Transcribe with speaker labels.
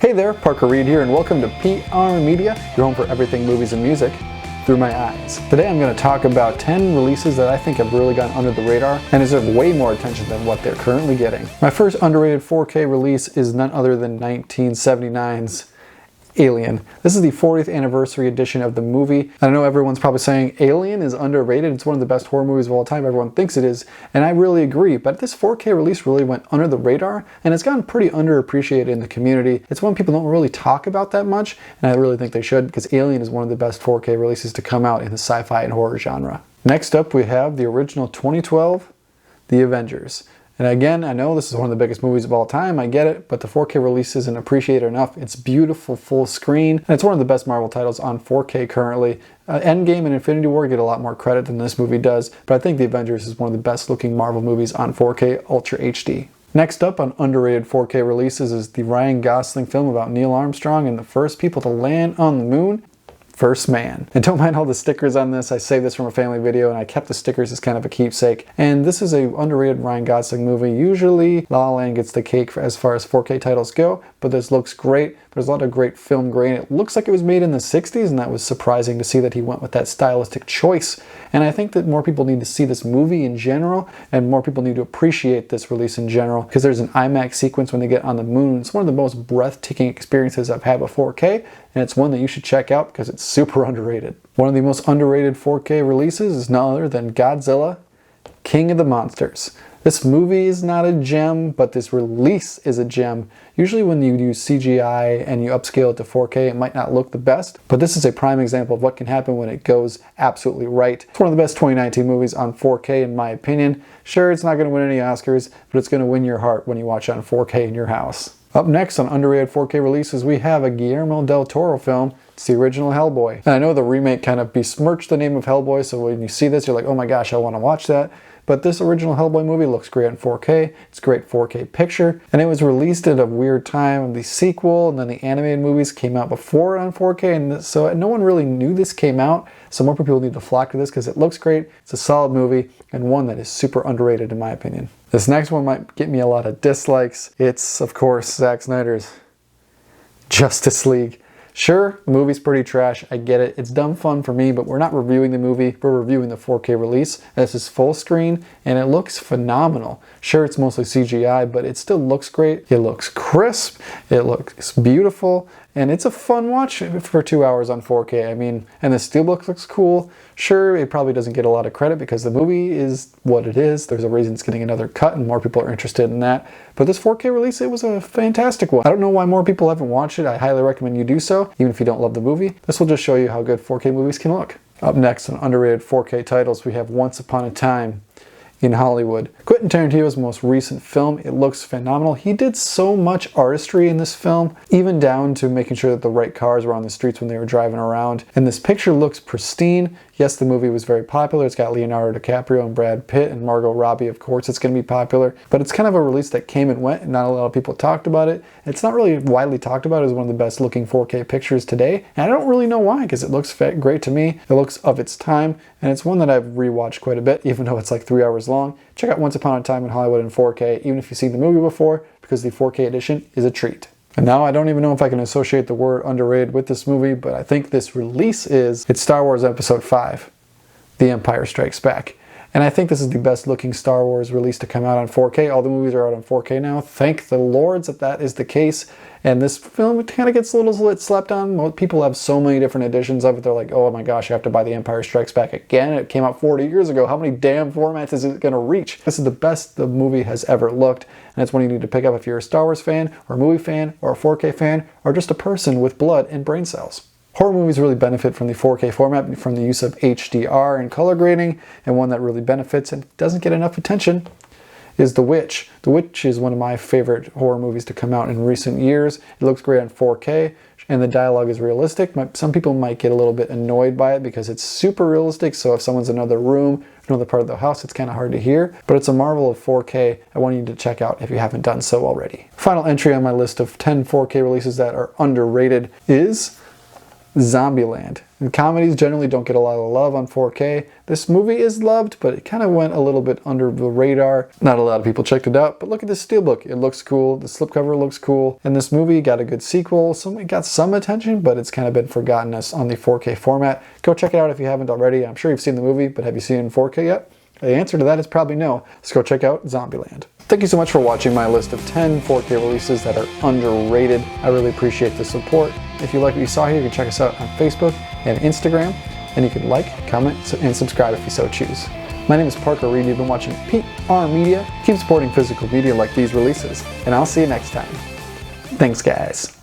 Speaker 1: Hey there, Parker Reed here, and welcome to PR Media, your home for everything movies and music through my eyes. Today I'm going to talk about 10 releases that I think have really gone under the radar and deserve way more attention than what they're currently getting. My first underrated 4K release is none other than 1979's Alien. This is the 40th anniversary edition of the movie. I know everyone's probably saying Alien is underrated. It's one of the best horror movies of all time. Everyone thinks it is, and I really agree. But this 4K release really went under the radar, and it's gotten pretty underappreciated in the community. It's one people don't really talk about that much, and I really think they should, because Alien is one of the best 4K releases to come out in the sci-fi and horror genre. Next up, we have the original 2012, The Avengers. And again, I know this is one of the biggest movies of all time, I get it, but the 4K release isn't appreciated enough. It's beautiful full screen, and it's one of the best Marvel titles on 4K currently. Endgame and Infinity War get a lot more credit than this movie does, but I think The Avengers is one of the best looking Marvel movies on 4K Ultra HD. Next up on underrated 4K releases is the Ryan Gosling film about Neil Armstrong and the first people to land on the moon, First Man. And don't mind all the stickers on this. I saved this from a family video and I kept the stickers as kind of a keepsake. And this is a underrated Ryan Gosling movie. Usually La La Land gets the cake as far as 4K titles go, but this looks great. There's a lot of great film grain. It looks like it was made in the 60s, and that was surprising to see that he went with that stylistic choice. And I think that more people need to see this movie in general, and more people need to appreciate this release in general, because there's an IMAX sequence when they get on the moon. It's one of the most breathtaking experiences I've had with 4K, and it's one that you should check out because it's super underrated. One of the most underrated 4K releases is none other than Godzilla, King of the Monsters. This movie is not a gem, but this release is a gem. Usually when you use CGI and you upscale it to 4K, it might not look the best, but this is a prime example of what can happen when it goes absolutely right. It's one of the best 2019 movies on 4K in my opinion. Sure, it's not going to win any Oscars, but it's going to win your heart when you watch it on 4K in your house. Up next on underrated 4K releases, we have a Guillermo del Toro film. It's the original Hellboy. And I know the remake kind of besmirched the name of Hellboy, so when you see this, you're like, oh my gosh, I want to watch that. But this original Hellboy movie looks great on 4K. It's a great 4K picture. And it was released at a weird time. The sequel and then the animated movies came out before it on 4K. And so no one really knew this came out. So more people need to flock to this because it looks great. It's a solid movie and one that is super underrated in my opinion. This next one might get me a lot of dislikes. It's, of course, Zack Snyder's Justice League. Sure, the movie's pretty trash, I get it. It's dumb fun for me, but we're not reviewing the movie, we're reviewing the 4K release. This is full screen, and it looks phenomenal. Sure, it's mostly CGI, but it still looks great. It looks crisp, it looks beautiful, and it's a fun watch for 2 hours on 4K. I mean, and the steelbook looks cool. Sure, it probably doesn't get a lot of credit because the movie is what it is. There's a reason it's getting another cut and more people are interested in that. But this 4K release, it was a fantastic one. I don't know why more people haven't watched it. I highly recommend you do so, even if you don't love the movie. This will just show you how good 4K movies can look. Up next on underrated 4K titles, we have Once Upon a Time in Hollywood. Quentin Tarantino's most recent film. It looks phenomenal. He did so much artistry in this film, even down to making sure that the right cars were on the streets when they were driving around. And this picture looks pristine. Yes, the movie was very popular. It's got Leonardo DiCaprio and Brad Pitt and Margot Robbie. Of course, it's going to be popular. But it's kind of a release that came and went, and not a lot of people talked about it. It's not really widely talked about as one of the best looking 4K pictures today. And I don't really know why, because it looks great to me. It looks of its time, and it's one that I've rewatched quite a bit, even though it's like 3 hours long. Check out Once Upon a Time in Hollywood in 4K, even if you've seen the movie before, because the 4K edition is a treat. And now I don't even know if I can associate the word underrated with this movie, but I think this release it's Star Wars Episode 5, The Empire Strikes Back. And I think this is the best looking Star Wars release to come out on 4K. All the movies are out on 4K now. Thank the Lords that that is the case. And this film kind of gets a little slept on. People have so many different editions of it. They're like, oh my gosh, I have to buy The Empire Strikes Back again. It came out 40 years ago. How many damn formats is it going to reach? This is the best the movie has ever looked. And it's one you need to pick up if you're a Star Wars fan, or a movie fan, or a 4K fan, or just a person with blood and brain cells. Horror movies really benefit from the 4K format, from the use of HDR and color grading, and one that really benefits and doesn't get enough attention is The Witch. The Witch is one of my favorite horror movies to come out in recent years. It looks great on 4K, and the dialogue is realistic. Some people might get a little bit annoyed by it because it's super realistic, so if someone's in another room, another part of the house, it's kind of hard to hear. But it's a marvel of 4K I want you to check out if you haven't done so already. Final entry on my list of 10 4K releases that are underrated is Zombieland. And comedies generally don't get a lot of love on 4K. This movie is loved, but it kind of went a little bit under the radar. Not a lot of people checked it out, but look at this steelbook. It looks cool, the slipcover looks cool, and this movie got a good sequel. So it got some attention, but it's kind of been forgotten as on the 4K format. Go check it out if you haven't already. I'm sure you've seen the movie, but have you seen it in 4K yet? The answer to that is probably no. Let's go check out Zombieland. Thank you so much for watching my list of 10 4K releases that are underrated. I really appreciate the support. If you like what you saw here, you can check us out on Facebook and Instagram, and you can like, comment, and subscribe if you so choose. My name is Parker Reed. You've been watching PR Media. Keep supporting physical media like these releases, and I'll see you next time. Thanks, guys.